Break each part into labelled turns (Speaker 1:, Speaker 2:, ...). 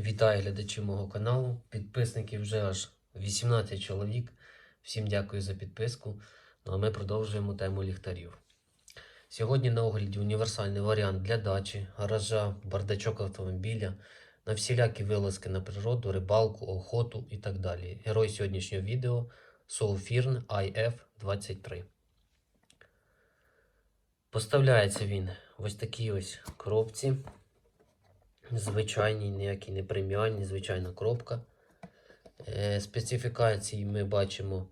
Speaker 1: Вітаю глядачів мого каналу. Підписників вже аж 18 чоловік. Всім дякую за підписку. Ну а ми продовжуємо тему ліхтарів. Сьогодні на огляді універсальний варіант для дачі, гаража, бардачок автомобіля, на всілякі вилазки на природу, рибалку, охоту і так далі. Герой сьогоднішнього відео Solfirn IF23. Поставляється він в ось такій ось коробці. Звичайні, ніякі не преміальні, звичайна коробка. Специфікації ми бачимо.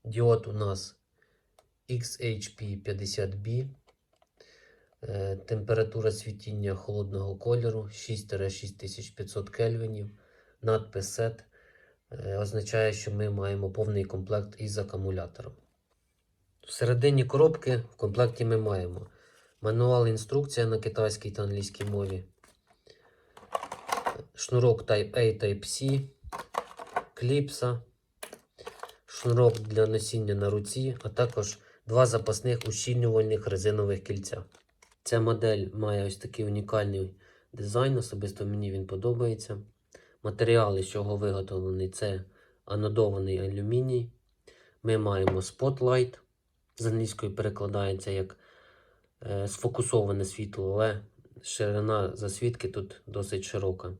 Speaker 1: Діод у нас XHP50B. Температура світіння холодного кольору 6-6500 кельвінів. Надпис SET означає, що ми маємо повний комплект із акумулятором. Всередині коробки в комплекті ми маємо мануал, інструкція на китайській та англійській мові. Шнурок Type-A, Type-C, кліпса, шнурок для носіння на руці, а також два запасних ущільнювальних резинових кільця. Ця модель має ось такий унікальний дизайн, особисто мені він подобається. Матеріали, з чого виготовлений, це анодований алюміній. Ми маємо Spotlight, з англійської перекладається як сфокусоване світло, але ширина засвітки тут досить широка.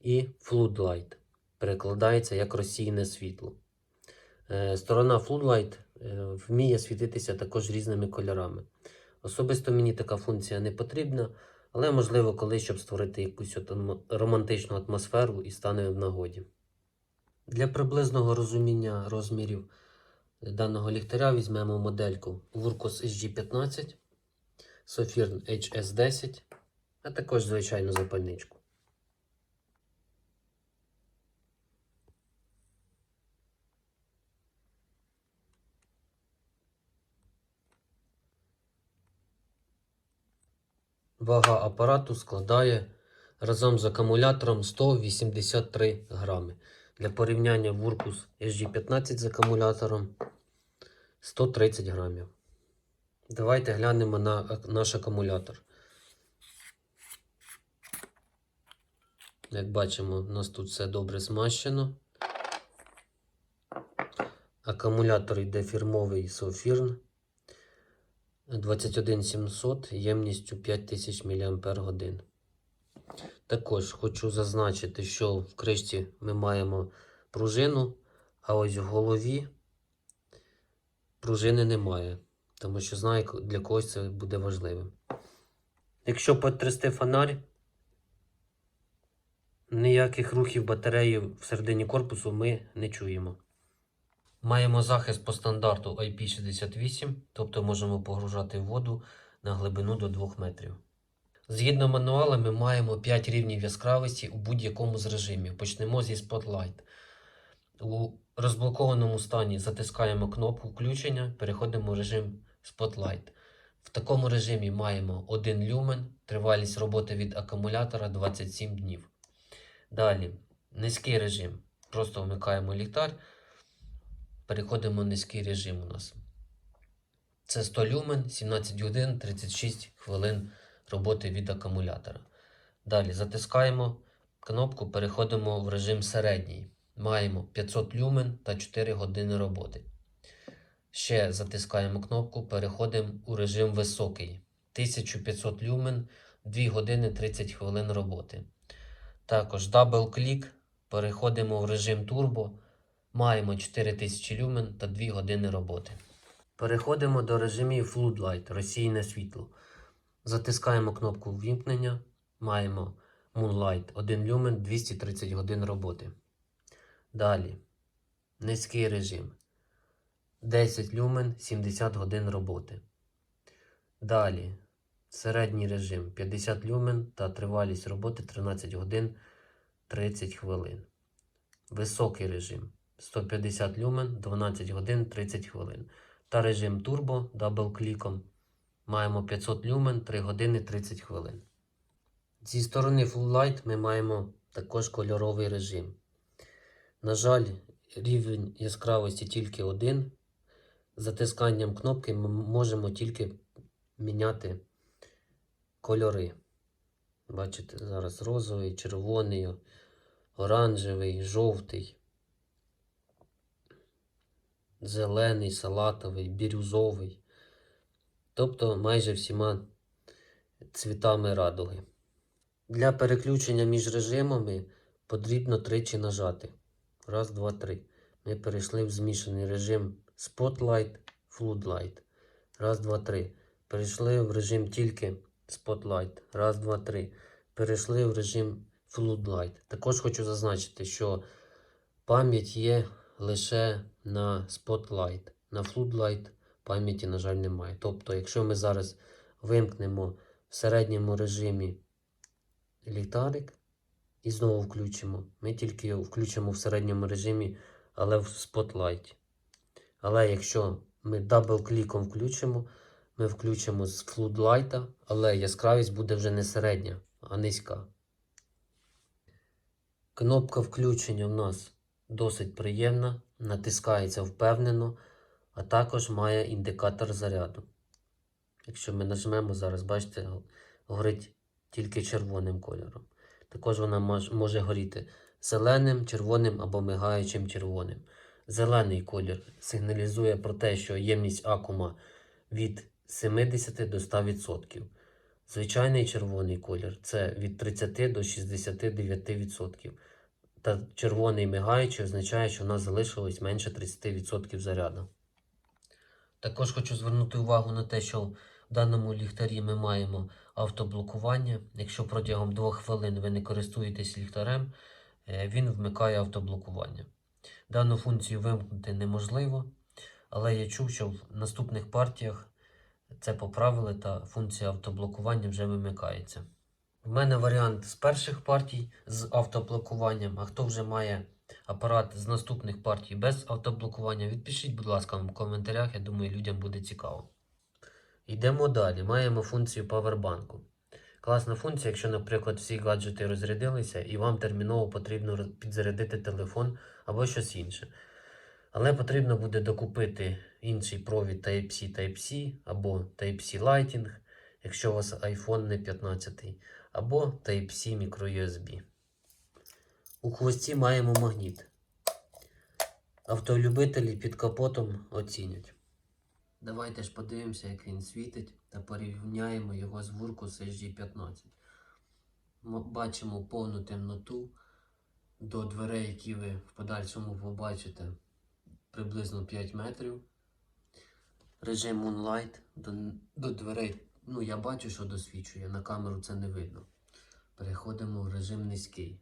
Speaker 1: І Floodlight перекладається як розсіяне світло. Сторона Floodlight вміє світитися також різними кольорами. Особисто мені така функція не потрібна, але можливо колись, щоб створити якусь романтичну атмосферу і стане в нагоді. Для приблизного розуміння розмірів даного ліхтаря візьмемо модельку Wurkos SG15, Solfirn HS10, а також звичайну запальничку. Вага апарату складає разом з акумулятором 183 грами. Для порівняння Wurkos SG15 з акумулятором 130 грамів. Давайте глянемо на наш акумулятор. Як бачимо, у нас тут все добре змащено. Акумулятор йде фірмовий Solfirn 21700 ємністю 5000 мАч. Також хочу зазначити, що в кришці ми маємо пружину, а ось в голові пружини немає, тому що знаю, для когось це буде важливим. Якщо потрясти фонарь, ніяких рухів батареї всередині корпусу ми не чуємо. Маємо захист по стандарту IP68, тобто можемо погружати воду на глибину до 2 метрів. Згідно мануалу ми маємо 5 рівнів яскравості у будь-якому з режимів. Почнемо зі Spotlight. У розблокованому стані затискаємо кнопку включення, переходимо в режим Spotlight. В такому режимі маємо 1 люмен, тривалість роботи від акумулятора 27 днів. Далі, низький режим. Просто вмикаємо ліхтар, переходимо в низький режим у нас. Це 100 люмен, 17 годин, 36 хвилин роботи від акумулятора. Далі затискаємо кнопку, переходимо в режим середній. Маємо 500 люмен та 4 години роботи. Ще затискаємо кнопку, переходимо у режим високий. 1500 люмен, 2 години 30 хвилин роботи. Також дабл-клік, переходимо в режим турбо. Маємо 4000 люмен та 2 години роботи. Переходимо до режимів Floodlight, розсіяне світло. Затискаємо кнопку ввімкнення. Маємо Moonlight 1 люмен, 230 годин роботи. Далі. Низький режим. 10 люмен, 70 годин роботи. Далі. Середній режим. 50 люмен та тривалість роботи 13 годин 30 хвилин. Високий режим. 150 люмен, 12 годин 30 хвилин. Та режим турбо дабл-кліком. Маємо 500 люмен, 3 години 30 хвилин. Зі сторони Floodlight ми маємо також кольоровий режим. На жаль, рівень яскравості тільки один. Затисканням кнопки ми можемо тільки міняти кольори. Бачите, зараз розовий, червоний, оранжевий, жовтий, зелений, салатовий, бірюзовий. Тобто майже всіма цвітами радуги. Для переключення між режимами потрібно тричі нажати. Раз, два, три. Ми перейшли в змішаний режим Spotlight, Floodlight. Раз, два, три. Перейшли в режим тільки Spotlight. Раз, два, три. Перейшли в режим Floodlight. Також хочу зазначити, що пам'ять є лише на Spotlight. На Floodlight пам'яті, на жаль, немає. Тобто, якщо ми зараз вимкнемо в середньому режимі ліхтарик і знову включимо, ми тільки включимо в середньому режимі, але в Spotlight. Але якщо ми дабл-кліком включимо, ми включимо з Floodlight, але яскравість буде вже не середня, а низька. Кнопка включення в нас досить приємна, натискається впевнено, а також має індикатор заряду. Якщо ми нажмемо, зараз, бачите, горить тільки червоним кольором. Також вона може горіти зеленим, червоним або мигаючим червоним. Зелений колір сигналізує про те, що ємність акума від 70 до 100%. Звичайний червоний колір це від 30 до 69%. Та червоний мигаючий означає, що в нас залишилось менше 30% заряду. Також хочу звернути увагу на те, що в даному ліхтарі ми маємо автоблокування. Якщо протягом 2 хвилин ви не користуєтесь ліхтарем, він вмикає автоблокування. Дану функцію вимкнути неможливо, але я чув, що в наступних партіях це поправили та функція автоблокування вже вимикається. У мене варіант з перших партій з автоблокуванням, а хто вже має апарат з наступних партій без автоблокування, відпишіть, будь ласка, в коментарях, я думаю, людям буде цікаво. Йдемо далі. Маємо функцію павербанку. Класна функція, якщо, наприклад, всі гаджети розрядилися і вам терміново потрібно підзарядити телефон або щось інше. Але потрібно буде докупити інший провід Type-C Type-C або Type-C Lightning, якщо у вас iPhone не 15, або Type-C microUSB. У хвості маємо магніт. Автолюбителі під капотом оцінять. Давайте ж подивимося, як він світить, та порівняємо його з Wurkus SG15. Ми бачимо повну темноту. До дверей, які ви в подальшому побачите, приблизно 5 метрів. Режим Moonlight до дверей. Ну, я бачу, що досвідчує, на камеру це не видно. Переходимо в режим низький.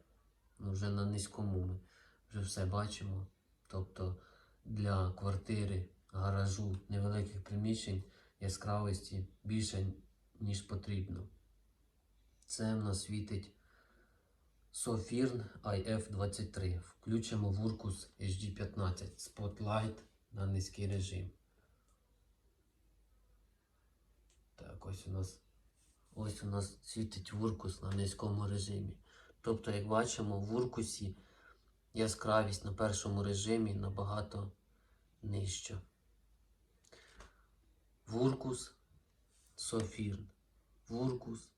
Speaker 1: Ну, вже на низькому ми вже все бачимо. Тобто для квартири, гаражу, невеликих приміщень яскравості більше, ніж потрібно. Це в нас світить Sofirn IF23. Включимо Wurkus SG15 Spotlight на низький режим. Так, ось у нас світить Wurkus на низькому режимі. Тобто, як бачимо, в Wurkus яскравість на першому режимі набагато нижча. Wurkus Sofirn. Wurkus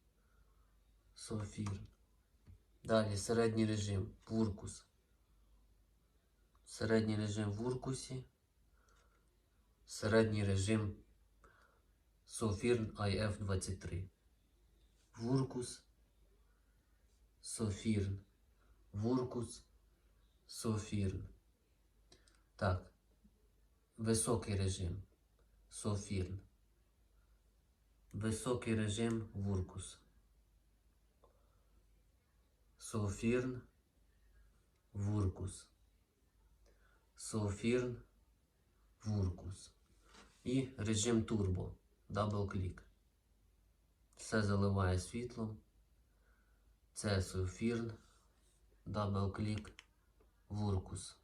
Speaker 1: Sofirn. Далі середній режим Wurkus. Середній режим в Wurkus. Середній режим Sofirn IF23. Wurkus Sofirn. Wurkus Sofirn. Так. Високий режим Sofirn. Високий режим Wurkus. Sofirn. Wurkus. Sofirn. Wurkus. І режим турбо. Дабл-клік. Все заливає світлом. Це Sofirn. Дабл-клік. Wurkus.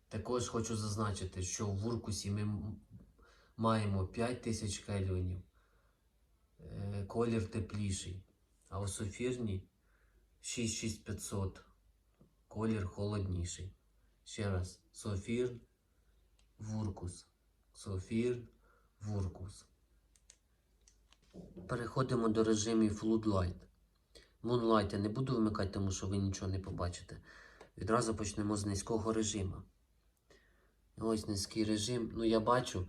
Speaker 1: Також хочу зазначити, що в Wurkus ми маємо 5000 кельвінів. Колір тепліший. А у Sofirn 6500. Колір холодніший. Ще раз. Sofirn. Wurkus. Sofirn. Wurkus. Переходимо до режимів Floodlight. Moonlight я не буду вмикати, тому що ви нічого не побачите. Відразу почнемо з низького режиму. Ось низький режим. Ну, я бачу,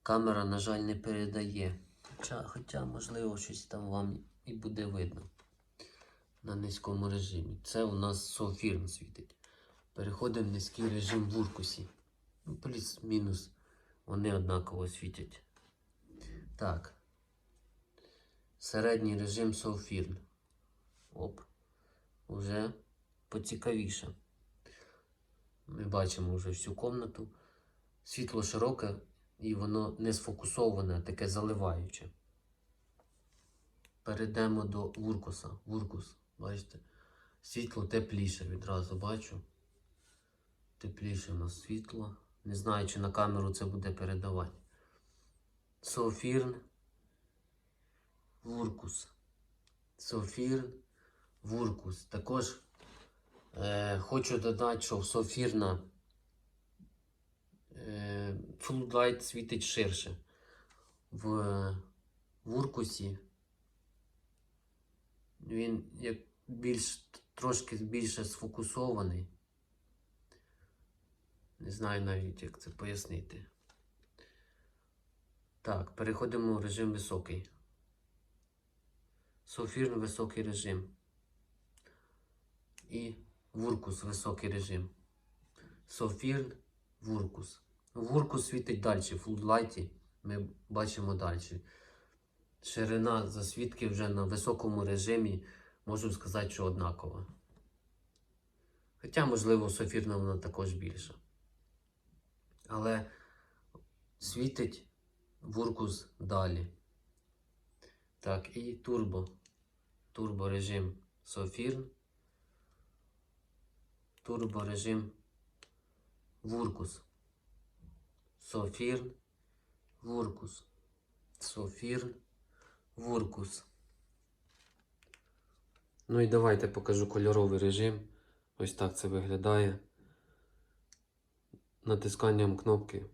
Speaker 1: камера, на жаль, не передає. Хоча, можливо, щось там вам і буде видно на низькому режимі. Це у нас Soulfirm світить. Переходимо в низький режим в Уркусі. Ну, плюс-мінус вони однаково світять. Так. Середній режим Soulfirm. Оп. Уже поцікавіше. Ми бачимо вже всю комнату. Світло широке і воно не сфокусоване, а таке заливаюче. Перейдемо до Вуркуса. Вуркус, бачите? Світло тепліше відразу бачу. Тепліше у нас світло. Не знаю, чи на камеру це буде передавати. Soulfirm, Вуркус. Soulfirm, Вуркус. Також хочу додати, що в Soulfirm Floodlight світить ширше. В Вуркусі він як трошки більше сфокусований. Не знаю навіть, як це пояснити. Так, переходимо в режим високий. Soulfirm високий режим. І Вуркус високий режим. Soulfirm, Вуркус. Вуркус світить далі, в флудлайті ми бачимо далі. Ширина засвітки вже на високому режимі, можу сказати, що однакова. Хоча, можливо, Soulfirm вона також більша. Але світить Вуркус далі. Так, і турбо режим Soulfirm. Турбо режим Вуркус. Soulfirm, Вуркус. Soulfirm, Вуркус. Ну і давайте покажу кольоровий режим. Ось так це виглядає. Натисканням кнопки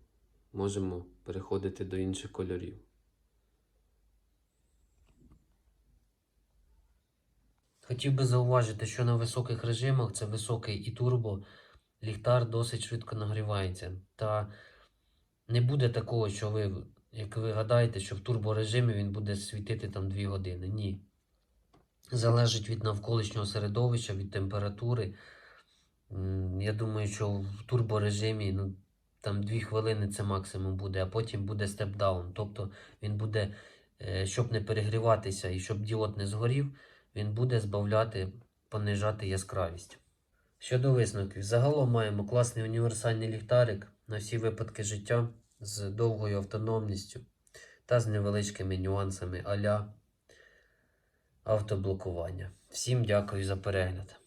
Speaker 1: можемо переходити до інших кольорів. Хотів би зауважити, що на високих режимах, це високий і турбо, ліхтар досить швидко нагрівається. Та не буде такого, що ви, як ви гадаєте, що в турборежимі він буде світити там 2 години. Ні. Залежить від навколишнього середовища, від температури. Я думаю, що в турборежимі там 2 хвилини це максимум буде, а потім буде степ-даун. Тобто він буде, щоб не перегріватися і щоб діод не згорів, він буде збавляти, понижати яскравість. Щодо висновків, загалом маємо класний універсальний ліхтарик на всі випадки життя з довгою автономністю та з невеличкими нюансами а-ля автоблокування. Всім дякую за перегляд.